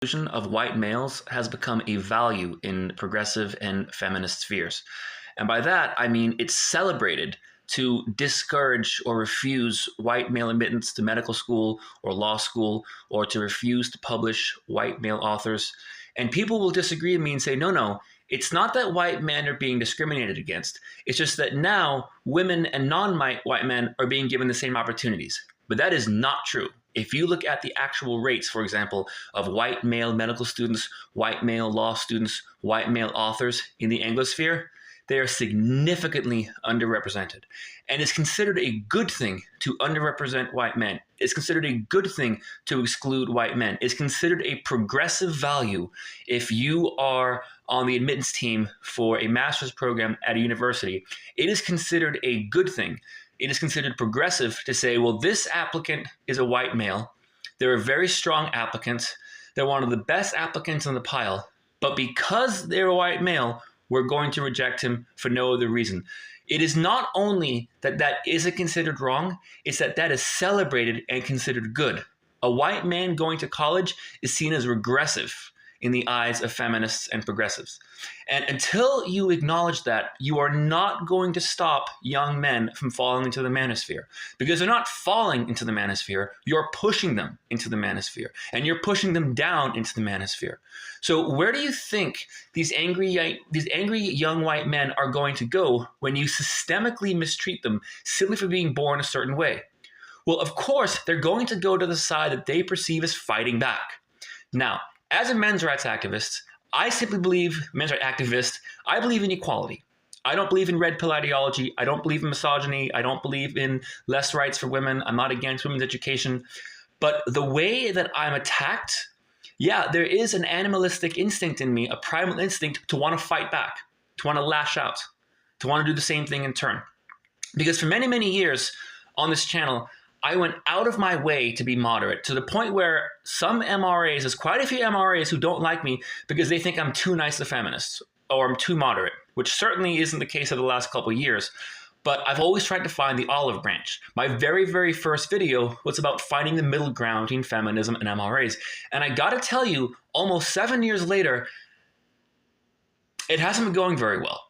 Inclusion of white males has become a value in progressive and feminist spheres. And by that, I mean it's celebrated to discourage or refuse white male admittance to medical school or law school, or to refuse to publish white male authors. And people will disagree with me and say, no, no, it's not that white men are being discriminated against. It's just that now women and non-white men are being given the same opportunities. But that is not true. If you look at the actual rates, for example, of white male medical students, white male law students, white male authors in the Anglosphere, they are significantly underrepresented. And it's considered a good thing to underrepresent white men. It's considered a good thing to exclude white men. It's considered a progressive value if you are on the admittance team for a master's program at a university. It is considered a good thing. It is considered progressive to say, well, this applicant is a white male. They're a very strong applicant. They're one of the best applicants in the pile. But because they're a white male, we're going to reject him for no other reason. It is not only that that isn't considered wrong, it's that that is celebrated and considered good. A white man going to college is seen as regressive in the eyes of feminists and progressives. And until you acknowledge that, you are not going to stop young men from falling into the manosphere. Because they're not falling into the manosphere, you're pushing them into the manosphere. And you're pushing them down into the manosphere. So where do you think these angry young white men are going to go when you systemically mistreat them simply for being born a certain way? Well, of course, they're going to go to the side that they perceive as fighting back. Now, as a men's rights activist, I simply believe, I believe in equality. I don't believe in red pill ideology. I don't believe in misogyny. I don't believe in less rights for women. I'm not against women's education. But the way that I'm attacked, yeah, there is an animalistic instinct in me, a primal instinct to want to fight back, to want to lash out, to want to do the same thing in turn. Because for many, many years on this channel, I went out of my way to be moderate, to the point where some MRAs, there's quite a few MRAs who don't like me because they think I'm too nice to feminists or I'm too moderate, which certainly isn't the case of the last couple of years. But I've always tried to find the olive branch. My very, very first video was about finding the middle ground between feminism and MRAs. And I gotta tell you, almost 7 years later, it hasn't been going very well.